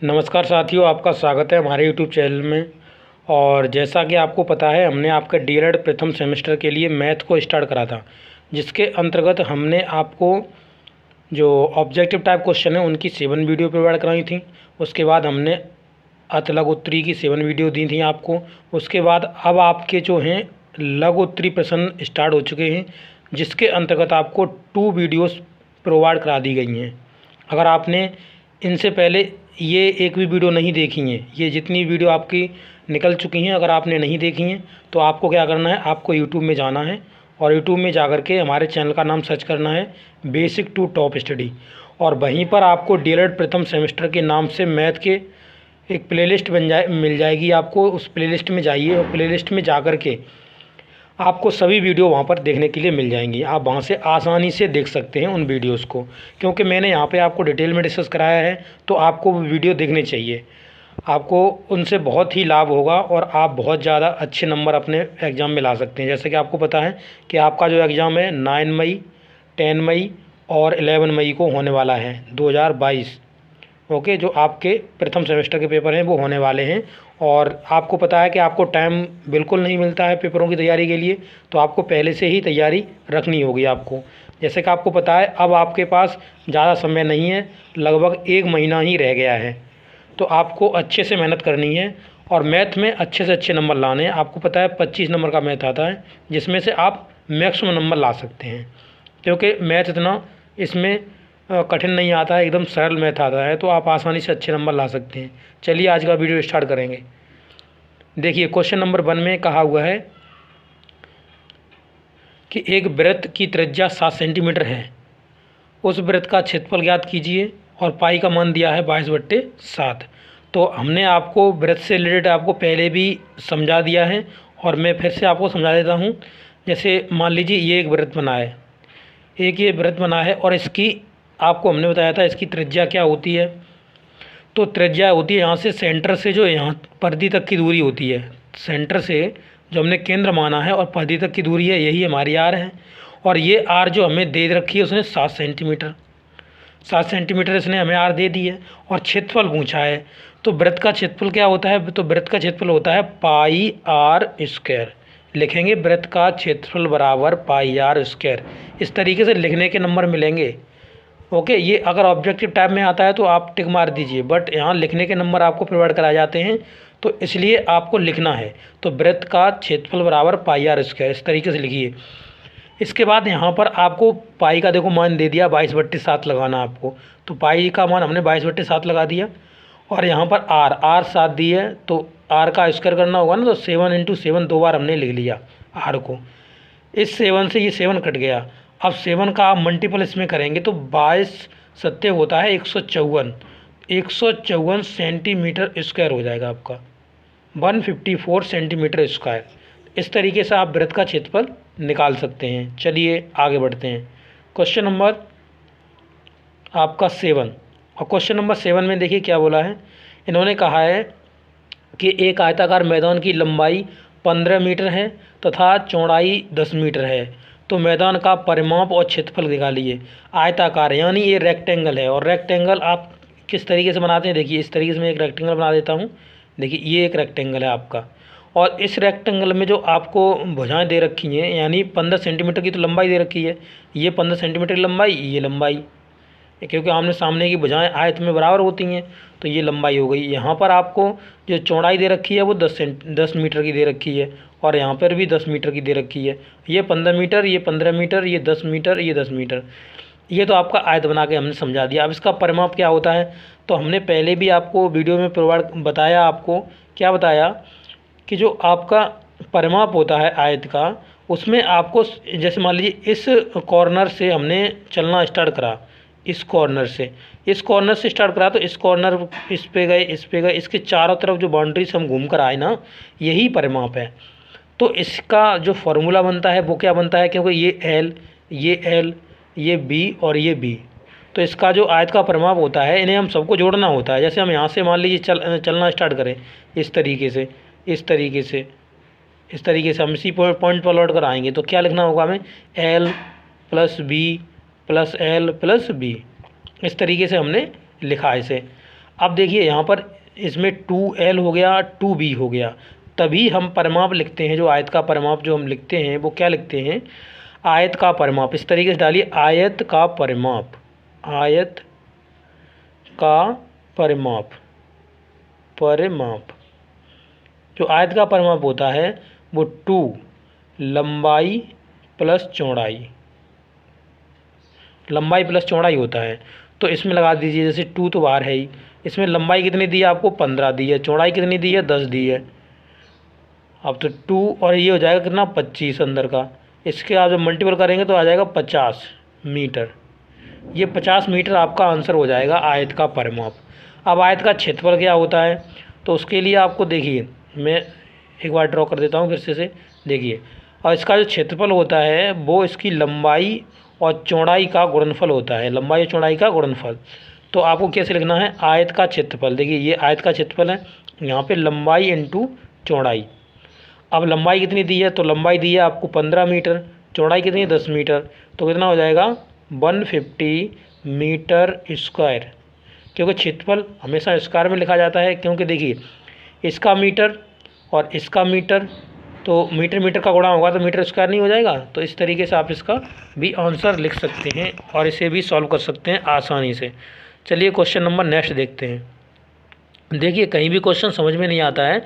नमस्कार साथियों, आपका स्वागत है हमारे यूट्यूब चैनल में। और जैसा कि आपको पता है, हमने आपका डीएलएड प्रथम सेमेस्टर के लिए मैथ को स्टार्ट करा था, जिसके अंतर्गत हमने आपको जो ऑब्जेक्टिव टाइप क्वेश्चन है उनकी 7 वीडियो प्रोवाइड कराई थी। उसके बाद हमने अत लघु उत्तरी की 7 वीडियो दी थी आपको। उसके बाद अब आपके जो हैं लघु उत्तरी प्रश्न स्टार्ट हो चुके हैं, जिसके अंतर्गत आपको 2 वीडियोस प्रोवाइड करा दी गई हैं। अगर आपने इनसे पहले ये एक भी वीडियो नहीं देखी हैं, ये जितनी वीडियो आपकी निकल चुकी हैं, अगर आपने नहीं देखी हैं तो आपको क्या करना है, आपको यूट्यूब में जाना है और यूट्यूब में जा कर के हमारे चैनल का नाम सर्च करना है बेसिक टू टॉप स्टडी। और वहीं पर आपको डीएलएड प्रथम सेमेस्टर के नाम से मैथ के एक प्लेलिस्ट मिल जाएगी आपको। उस प्लेलिस्ट में जाइए और प्लेलिस्ट में जा कर के आपको सभी वीडियो वहाँ पर देखने के लिए मिल जाएंगी। आप वहाँ से आसानी से देख सकते हैं उन वीडियोस को, क्योंकि मैंने यहाँ पे आपको डिटेल में डिस्कस कराया है, तो आपको वो वीडियो देखने चाहिए। आपको उनसे बहुत ही लाभ होगा और आप बहुत ज़्यादा अच्छे नंबर अपने एग्ज़ाम में ला सकते हैं। जैसे कि आपको पता है कि आपका जो एग्ज़ाम है 9 मई, 10 मई और 11 मई को होने वाला है 2022। ओके, जो आपके प्रथम सेमेस्टर के पेपर हैं वो होने वाले हैं। और आपको पता है कि आपको टाइम बिल्कुल नहीं मिलता है पेपरों की तैयारी के लिए, तो आपको पहले से ही तैयारी रखनी होगी आपको। जैसे कि आपको पता है अब आपके पास ज़्यादा समय नहीं है, लगभग 1 महीना ही रह गया है, तो आपको अच्छे से मेहनत करनी है और मैथ में अच्छे से अच्छे नंबर लाने हैं। आपको पता है 25 नंबर का मैथ आता है, जिसमें से आप मैक्सिमम नंबर ला सकते हैं, क्योंकि मैथ इतना इसमें कठिन नहीं आता है, एकदम सरल मैथ आता है, तो आप आसानी से अच्छे नंबर ला सकते हैं। चलिए आज का वीडियो स्टार्ट करेंगे। देखिए क्वेश्चन नंबर 1 में कहा हुआ है कि एक वृत्त की त्रिज्या 7 सेंटीमीटर है, उस वृत्त का क्षेत्रफल ज्ञात कीजिए और पाई का मान दिया है 22/7। तो हमने आपको वृत्त से रिलेटेड आपको पहले भी समझा दिया है और मैं फिर से आपको समझा देता हूँ। जैसे मान लीजिए ये एक वृत्त बना है, एक ये वृत्त बना है और इसकी आपको हमने बताया था इसकी त्रिज्या क्या होती है। तो त्रिज्या होती है यहाँ से सेंटर से जो यहाँ परिधि तक की दूरी होती है, सेंटर से जो हमने केंद्र माना है और परिधि तक की दूरी है, यही हमारी आर है। और ये आर जो हमें दे रखी है उसने 7 सेंटीमीटर, 7 सेंटीमीटर इसने हमें आर दे दी है। और क्षेत्रफल पूछा है, तो वृत्त का क्षेत्रफल क्या होता है, तो वृत्त का क्षेत्रफल होता है पाई आर स्क्वायर। लिखेंगे वृत्त का क्षेत्रफल बराबर पाई आर स्क्वायर। इस तरीके से लिखने के नंबर मिलेंगे। ओके, ये अगर ऑब्जेक्टिव टाइप में आता है तो आप टिक मार दीजिए, बट यहाँ लिखने के नंबर आपको प्रोवाइड कराए जाते हैं, तो इसलिए आपको लिखना है। तो वृत्त का क्षेत्रफल बराबर पाई आर स्क्वायर, इस तरीके से लिखिए। इसके बाद यहाँ पर आपको पाई का देखो मान दे दिया 22/7 लगाना आपको, तो पाई का मान हमने 22/7 लगा दिया। और यहाँ पर आर 7 दी है, तो आर का स्क्वायर करना होगा ना, तो 7 × 7 2 बार हमने लिख लिया आर को। इस 7 से ये 7 कट गया। अब 7 का आप मल्टीपल इसमें करेंगे तो 22 सत्ते होता है 154, 154 सेंटीमीटर स्क्वायर हो जाएगा आपका, 154 सेंटीमीटर स्क्वायर। इस तरीके से आप वृत्त का क्षेत्रफल निकाल सकते हैं। चलिए आगे बढ़ते हैं। क्वेश्चन नंबर आपका 7, और क्वेश्चन नंबर 7 में देखिए क्या बोला है। इन्होंने कहा है कि एक आयताकार मैदान की लंबाई 15 मीटर है तथा चौड़ाई 10 मीटर है, तो मैदान का परिमाप और क्षेत्रफल निकालिए। आयताकार यानी ये रेक्टेंगल है, और रेक्टेंगल आप किस तरीके से बनाते हैं, देखिए इस तरीके से मैं एक रेक्टेंगल बना देता हूँ। देखिए ये एक रेक्टेंगल है आपका, और इस रेक्टेंगल में जो आपको भुजाएं दे रखी हैं, यानी 15 सेंटीमीटर की तो लंबाई दे रखी है, ये 15 सेंटीमीटर की लंबाई, ये लंबाई, क्योंकि आमने सामने की भुजाएं आयत में बराबर होती हैं, तो ये लंबाई हो गई। यहाँ पर आपको जो चौड़ाई दे रखी है वो 10 मीटर की दे रखी है, और यहाँ पर भी 10 मीटर की दे रखी है। ये 15 मीटर, ये 15 मीटर, ये 10 मीटर, ये 10 मीटर। ये तो आपका आयत बना के हमने समझा दिया। अब इसका परिमाप क्या होता है, तो हमने पहले भी आपको वीडियो में प्रोवाइड बताया। आपको क्या बताया कि जो आपका परिमाप होता है आयत का, उसमें आपको जैसे मान लीजिए इस कॉर्नर से हमने चलना स्टार्ट करा, इस कॉर्नर से स्टार्ट करा, तो इस कॉर्नर इस पे गए, इस पे गए, इसके चारों तरफ जो बाउंड्री से हम घूम कर आए ना, यही परिमाप है। तो इसका जो फॉर्मूला बनता है वो क्या बनता है, क्योंकि ये एल, ये बी और ये बी, तो इसका जो आयत का परिमाप होता है इन्हें हम सबको जोड़ना होता है। जैसे हम यहाँ से मान लीजिए चलना स्टार्ट करें इस तरीके से, इस तरीके से हम इसी पॉइंट पर लौट कर आएंगे, तो क्या लिखना होगा हमें, L plus B plus L plus B. इस तरीके से हमने लिखा है इसे। अब देखिए यहाँ पर इसमें 2L हो गया, 2B हो गया, तभी हम परिमाप लिखते हैं। जो आयत का परिमाप जो हम लिखते हैं वो क्या लिखते हैं, आयत का परिमाप। इस तरीके से डालिए, आयत का परिमाप, आयत का परिमाप, परिमाप। जो आयत का परिमाप होता है वो 2 लंबाई प्लस चौड़ाई, लंबाई प्लस चौड़ाई होता है। तो इसमें लगा दीजिए, जैसे 2 तो बाहर है ही, इसमें लंबाई कितनी दी है आपको, 15 दी है, चौड़ाई कितनी दी है, 10 दी है। अब तो 2 और ये हो जाएगा कितना, 25 अंदर का। इसके आप जब मल्टीपल करेंगे तो आ जाएगा 50 मीटर। ये 50 मीटर आपका आंसर हो जाएगा आयत का परिमाप। अब आयत का क्षेत्रफल क्या होता है, तो उसके लिए आपको देखिए, मैं एक बार ड्रॉ कर देता हूँ फिर से देखिए। और इसका जो क्षेत्रफल होता है वो इसकी लंबाई और चौड़ाई का गुणनफल होता है, लंबाई और चौड़ाई का गुणनफल। तो आपको कैसे लिखना है, आयत का क्षेत्रफल। देखिए ये आयत का क्षेत्रफल है, यहाँ पे लंबाई इंटू चौड़ाई। अब लंबाई कितनी दी है, तो लंबाई दी है आपको 15 मीटर, चौड़ाई कितनी है 10 मीटर, तो कितना हो जाएगा 150 मीटर स्क्वायर। क्योंकि क्षेत्रफल हमेशा स्क्वायर में लिखा जाता है, क्योंकि देखिए इसका मीटर और इसका मीटर, तो मीटर मीटर का गुणा होगा तो मीटर स्क्वायर नहीं हो जाएगा। तो इस तरीके से आप इसका भी आंसर लिख सकते हैं और इसे भी सॉल्व कर सकते हैं आसानी से। चलिए क्वेश्चन नंबर नेक्स्ट देखते हैं। देखिए कहीं भी क्वेश्चन समझ में नहीं आता है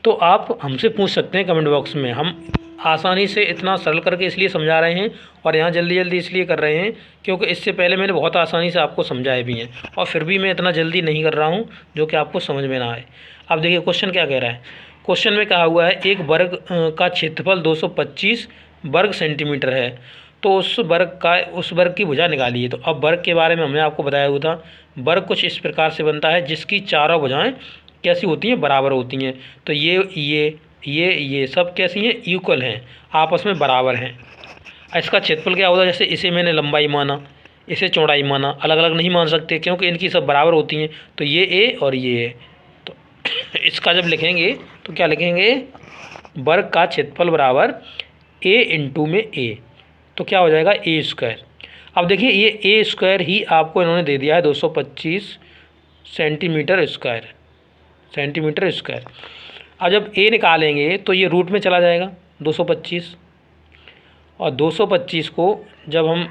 तो आप हमसे पूछ सकते हैं कमेंट बॉक्स में। हम आसानी से इतना सरल करके इसलिए समझा रहे हैं और यहाँ जल्दी जल्दी इसलिए कर रहे हैं क्योंकि इससे पहले मैंने बहुत आसानी से आपको समझाए भी हैं, और फिर भी मैं इतना जल्दी नहीं कर रहा हूँ जो कि आपको समझ में ना आए। अब देखिए क्वेश्चन क्या कह रहा है। क्वेश्चन में कहा हुआ है एक वर्ग का क्षेत्रफल 225 वर्ग सेंटीमीटर है, तो उस वर्ग की भुजा निकालिए। तो अब वर्ग के बारे में हमने आपको बताया हुआ था। वर्ग कुछ इस प्रकार से बनता है जिसकी चारों भुजाएं कैसी होती हैं, बराबर होती हैं। तो ये सब कैसी हैं, इक्वल हैं, आपस में बराबर हैं। इसका क्षेत्रफल क्या होता है, जैसे इसे मैंने लंबाई माना, इसे चौड़ाई माना, अलग अलग नहीं मान सकते क्योंकि इनकी सब बराबर होती हैं। तो ये ए और ये ए, तो इसका जब लिखेंगे तो क्या लिखेंगे, वर्ग का क्षेत्रफल बराबर ए इंटू में ए, तो क्या हो जाएगा ए स्क्वायर। अब देखिए ये ए स्क्वायर ही आपको इन्होंने दे दिया है 225 सेंटीमीटर स्क्वायर, सेंटीमीटर स्क्वायर। अब जब ए निकालेंगे तो ये रूट में चला जाएगा 225, और 225 को जब हम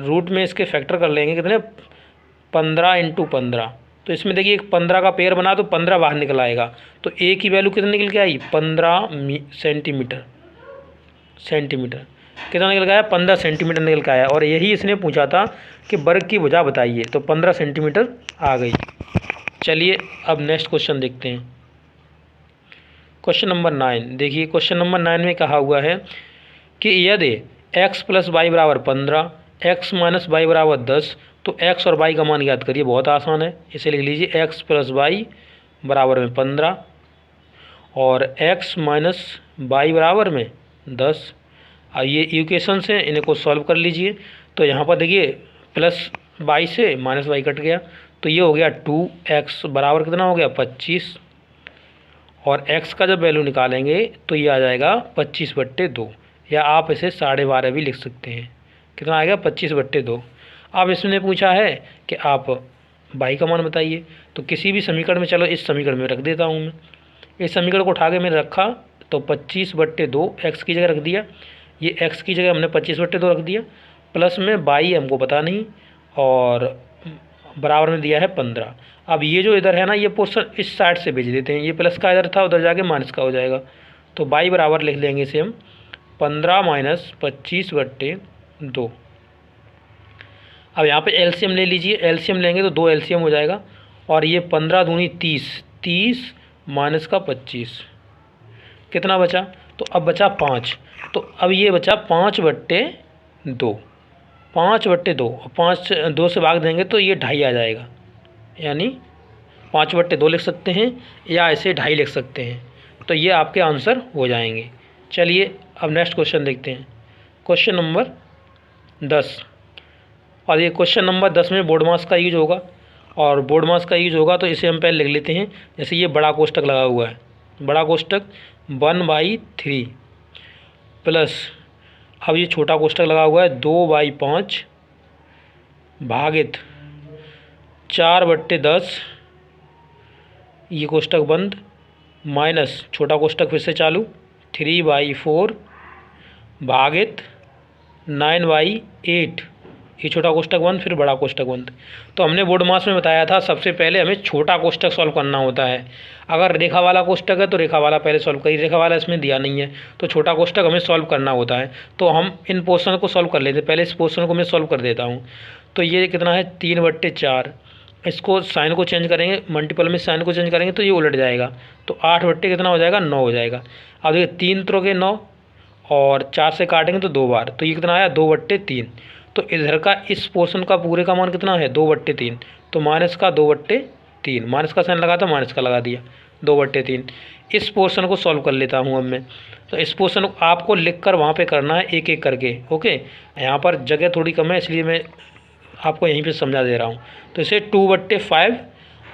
रूट में इसके फैक्टर कर लेंगे कितने, 15 इंटू 15, तो इसमें देखिए एक 15 का पेयर बना तो 15 बाहर निकल आएगा। तो ए की वैल्यू कितनी निकल के आई, 15 सेंटीमीटर, सेंटीमीटर कितना निकल गया, 15 सेंटीमीटर निकल के आया। और यही इसने पूछा था कि वर्ग की भुजा बताइए, तो 15 सेंटीमीटर आ गई। चलिए अब नेक्स्ट क्वेश्चन देखते हैं। क्वेश्चन नंबर 9 देखिए। क्वेश्चन नंबर 9 में कहा हुआ है कि यदि x प्लस वाई बराबर 15, x माइनस वाई बराबर 10, तो x और y का मान याद करिए, बहुत आसान है। इसे लिख लीजिए x प्लस वाई बराबर में 15 और x माइनस वाई बराबर में 10। अब ये इक्वेशन से इन्हें को सॉल्व कर लीजिए। तो यहाँ पर देखिए प्लस वाई से माइनस वाई कट गया, तो ये हो गया 2x बराबर कितना हो गया 25, और x का जब वैल्यू निकालेंगे तो ये आ जाएगा 25/2, या आप इसे 12.5 भी लिख सकते हैं। कितना आएगा 25/2। अब इसने पूछा है कि आप y का मान बताइए, तो किसी भी समीकरण में, चलो इस समीकरण में रख देता हूँ मैं। इस समीकरण को उठा के मैंने रखा तो 25/2 x की जगह रख दिया, ये x की जगह हमने 25/2 रख दिया, प्लस में y हमको पता नहीं, और बराबर में दिया है 15। अब ये जो इधर है ना, ये पोर्शन इस साइड से भेज देते हैं, ये प्लस का इधर था, उधर जाके माइनस का हो जाएगा। तो y बराबर लिख लेंगे इसे हम 15 माइनस 25/2। अब यहाँ पे एलसीएम ले लीजिए, एलसीएम लेंगे तो 2 एलसीएम हो जाएगा, और ये 15 दूनी 30, 30 माइनस का 25, कितना बचा, तो अब बचा 5। तो अब ये बचा 5/2, 5/2, 5 2 से भाग देंगे तो ये 2.5 आ जाएगा, यानी 5/2 लिख सकते हैं या ऐसे 2.5 लिख सकते हैं। तो ये आपके आंसर हो जाएंगे। चलिए अब नेक्स्ट क्वेश्चन देखते हैं। क्वेश्चन नंबर 10, और ये क्वेश्चन नंबर 10 में बोर्ड मास का यूज होगा, और बोर्ड मास का यूज होगा तो इसे हम पहले लिख लेते हैं। जैसे ये बड़ा कोष्टक लगा हुआ है, बड़ा कोष्टक 1/3 प्लस, अब ये छोटा कोष्टक लगा हुआ है 2/5 भागित 4/10 ये कोष्टक बंद, माइनस छोटा कोष्टक फिर से चालू, 3/4 भागित 9/8, ये छोटा कोष्टक बंद, फिर बड़ा कोष्टक बंद। तो हमने बोर्ड मास में बताया था सबसे पहले हमें छोटा कोष्टक सॉल्व करना होता है। अगर रेखा वाला कोष्टक है तो रेखा वाला पहले सॉल्व करिए, रेखा वाला इसमें दिया नहीं है तो छोटा कोष्टक हमें सॉल्व करना होता है। तो हम इन पोर्शन को सॉल्व कर लेते हैं। पहले इस पोर्शन को मैं सॉल्व कर देता हूँ। तो ये कितना है 3/4, इसको साइन को चेंज करेंगे, मल्टीपल में साइन को चेंज करेंगे तो ये उलट जाएगा। तो 8 कितना हो जाएगा 9 हो जाएगा। अब देखिए 3 त्रोके 9 और 4 से काटेंगे तो 2 बार, तो ये कितना आया 2/3। तो इधर का इस पोर्शन का पूरे का मान कितना है 2/3, तो माइनस का 2/3, माइनस का साइन लगा था माइनस का लगा दिया 2/3। इस पोर्शन को सॉल्व कर लेता हूँ अब मैं। तो इस पोर्शन को आपको लिख कर वहाँ पे करना है एक एक करके, ओके। यहाँ पर जगह थोड़ी कम है इसलिए मैं आपको यहीं पे समझा दे रहा हूँ। तो इसे 2/5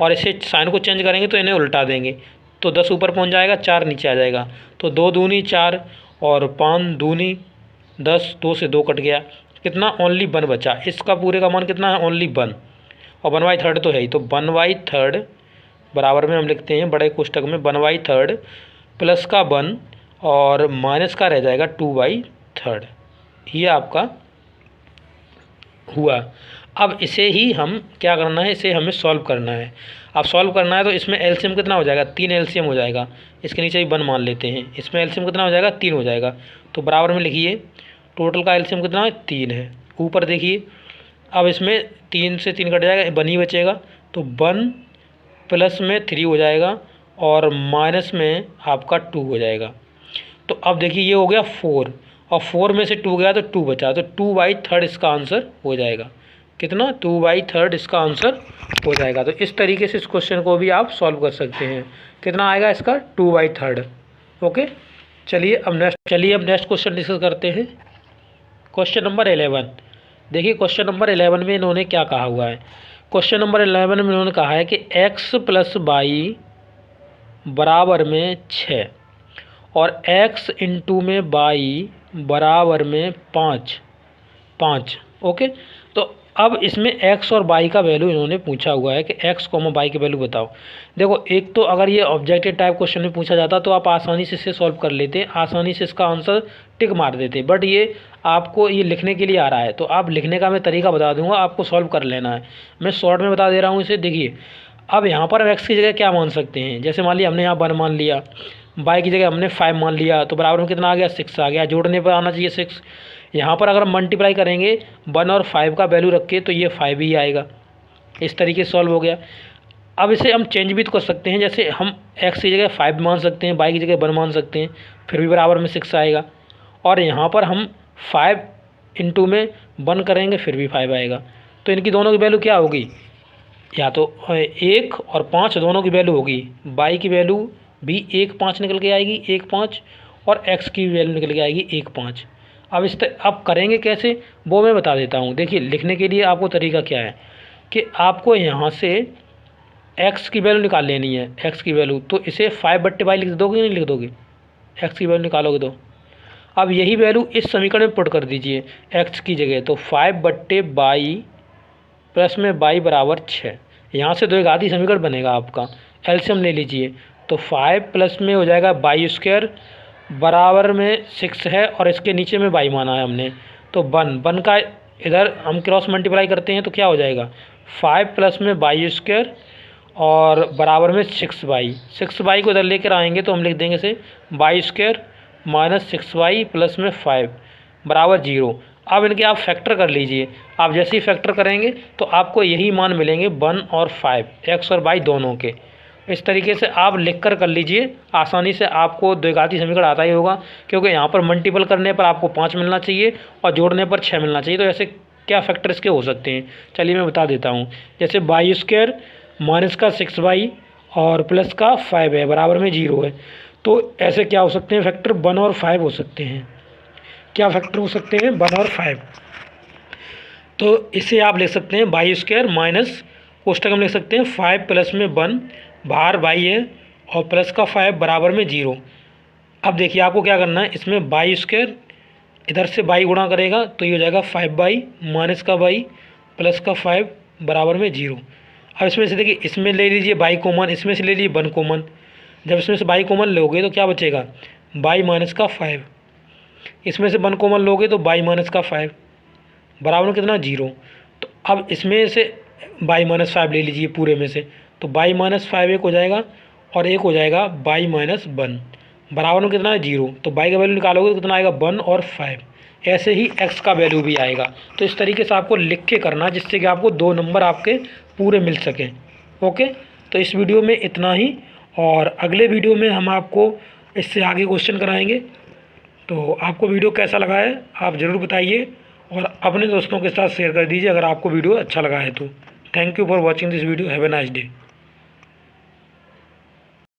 और इसे साइन को चेंज करेंगे तो इन्हें उल्टा देंगे, तो 10 ऊपर पहुँच जाएगा, 4 नीचे आ जाएगा। तो 2 दूनी 4 और 5 दूनी 10, 2 से 2 कट गया, कितना ओनली 1 बचा। इसका पूरे का मान कितना है ओनली 1, और 1/3 तो है ही। तो 1/3 बराबर में हम लिखते हैं बड़े कोष्टक में 1/3 प्लस का 1 और माइनस का रह जाएगा 2/3। ये आपका हुआ। अब इसे ही हम क्या करना है, इसे हमें सॉल्व करना है। अब सॉल्व करना है तो इसमें एलसीएम कितना हो जाएगा 3 एलसीएम हो जाएगा। इसके नीचे ही 1 मान लेते हैं, इसमें एलसीएम कितना हो जाएगा 3 हो जाएगा। तो बराबर में लिखिए टोटल का एलसीएम कितना है 3 है। ऊपर देखिए अब इसमें 3 से 3 कट जाएगा, 1 ही बचेगा। तो 1 प्लस में 3 हो जाएगा और माइनस में आपका 2 हो जाएगा। तो अब देखिए ये हो गया 4 और 4 में से 2 गया तो 2 बचा, तो 2/3 इसका आंसर हो जाएगा। कितना 2/3 इसका आंसर हो जाएगा। तो इस तरीके से इस क्वेश्चन को भी आप सॉल्व कर सकते हैं। कितना आएगा इसका 2/3, ओके। चलिए अब नेक्स्ट क्वेश्चन डिस्कस करते हैं। Question number 11। देखिए क्वेश्चन नंबर 11 में इन्होंने क्या कहा हुआ है। क्वेश्चन नंबर 11 में इन्होंने कहा है कि x + y बराबर में 6 और x × में y बराबर में 5, ओके। तो अब इसमें x और y का वैल्यू इन्होंने पूछा हुआ है कि x, y की वैल्यू बताओ। देखो एक तो अगर ये ऑब्जेक्टिव टाइप क्वेश्चन में पूछा जाता तो आप आसानी से इसे सॉल्व कर लेते, आसानी से इसका आंसर टिक मार देते। बट ये आपको ये लिखने के लिए आ रहा है तो आप लिखने का मैं तरीका बता दूंगा, आपको सॉल्व कर लेना है। मैं शॉर्ट में बता दे रहा हूँ इसे। देखिए अब यहाँ पर हम x की जगह क्या मान सकते हैं, जैसे मान लिया हमने यहाँ 1 मान लिया, y की जगह हमने 5 मान लिया, तो बराबर में कितना आ गया 6 आ गया। जोड़ने पर आना चाहिए 6। यहाँ पर अगर हम मल्टीप्लाई करेंगे 1 और 5 का वैल्यू रख के तो ये 5 ही आएगा। इस तरीके से सॉल्व हो गया। अब इसे हम चेंज भी तो कर सकते हैं, जैसे हम x की जगह 5 मान सकते हैं, y की जगह 1 मान सकते हैं, फिर भी बराबर में 6 आएगा। और यहाँ पर हम 5 × में 1 करेंगे फिर भी 5 आएगा। तो इनकी दोनों की वैल्यू क्या होगी, या तो 1 और 5 दोनों की वैल्यू होगी। y की वैल्यू भी 1 5 निकल के आएगी, 1 5, और x की वैल्यू निकल के आएगी 1 5। अब करेंगे कैसे वो मैं बता देता हूँ। देखिए लिखने के लिए आपको तरीका क्या है कि आपको यहाँ से x की वैल्यू निकाल लेनी है, x की वैल्यू। तो इसे 5/y लिख दोगे नहीं लिख दोगे, x की वैल्यू निकालोगे तो। अब यही वैल्यू इस समीकरण में पुट कर दीजिए x की जगह, तो 5/y प्लस में y बराबर 6। यहाँ से तो एक आधी समीकरण बनेगा आपका, एलसीएम ले लीजिए। तो 5 प्लस में हो जाएगा y² बराबर में 6 है और इसके नीचे में y माना है हमने, तो 1 का इधर हम क्रॉस मल्टीप्लाई करते हैं तो क्या हो जाएगा 5 प्लस में y² और बराबर में 6y को इधर लेकर आएंगे तो हम लिख देंगे इसे y² - 6y प्लस में 5 बराबर 0। अब इनके आप फैक्टर कर लीजिए। आप जैसे ही फैक्टर करेंगे तो आपको यही मान मिलेंगे 1 और 5, x और y दोनों के। इस तरीके से आप लिख कर लीजिए, आसानी से आपको द्विघाती समीकरण आता ही होगा, क्योंकि यहाँ पर मल्टीपल करने पर आपको 5 मिलना चाहिए और जोड़ने पर 6 मिलना चाहिए। तो ऐसे क्या फैक्टर इसके हो सकते हैं, चलिए मैं बता देता हूँ। जैसे y² माइनस का 6y और प्लस का 5 है बराबर में 0 है, तो ऐसे क्या हो सकते हैं फैक्टर 1 और 5 हो सकते हैं। क्या फैक्टर हो सकते हैं 1 और 5। तो इसे आप लिख सकते हैं y² माइनस कोष्टक हम लिख सकते हैं 5 प्लस में 1 बाहर y है और प्लस का 5 बराबर में 0। अब देखिए आपको क्या करना है, इसमें y² इधर से y गुणा करेगा तो ये हो जाएगा 5y माइनस का y प्लस का 5 बराबर में 0। अब इसमें से देखिए, इसमें ले लीजिए बाई कॉमन, इसमें से ले लीजिए 1 कॉमन। जब इसमें से बाई कॉमन लोगे तो क्या बचेगा, बाई माइनस का 5। इसमें से 1 कॉमन लोगे तो बाई माइनस का 5 बराबर में कितना, 0। तो अब इसमें से बाई माइनस 5 ले लीजिए पूरे में से, तो बाई माइनस 5 एक हो जाएगा और एक हो जाएगा बाई माइनस 1 बराबर में कितना है, 0। तो बाई का वैल्यू निकालोगे तो कितना आएगा, 1 और 5। ऐसे ही x का वैल्यू भी आएगा। तो इस तरीके से आपको लिख के करना, जिससे कि आपको 2 नंबर आपके पूरे मिल सकें। ओके, तो इस वीडियो में इतना ही, और अगले वीडियो में हम आपको इससे आगे क्वेश्चन कराएंगे। तो आपको वीडियो कैसा लगा है आप ज़रूर बताइए, और अपने दोस्तों के साथ शेयर कर दीजिए अगर आपको वीडियो अच्छा लगा है तो। Thank you for watching this video. Have a nice day.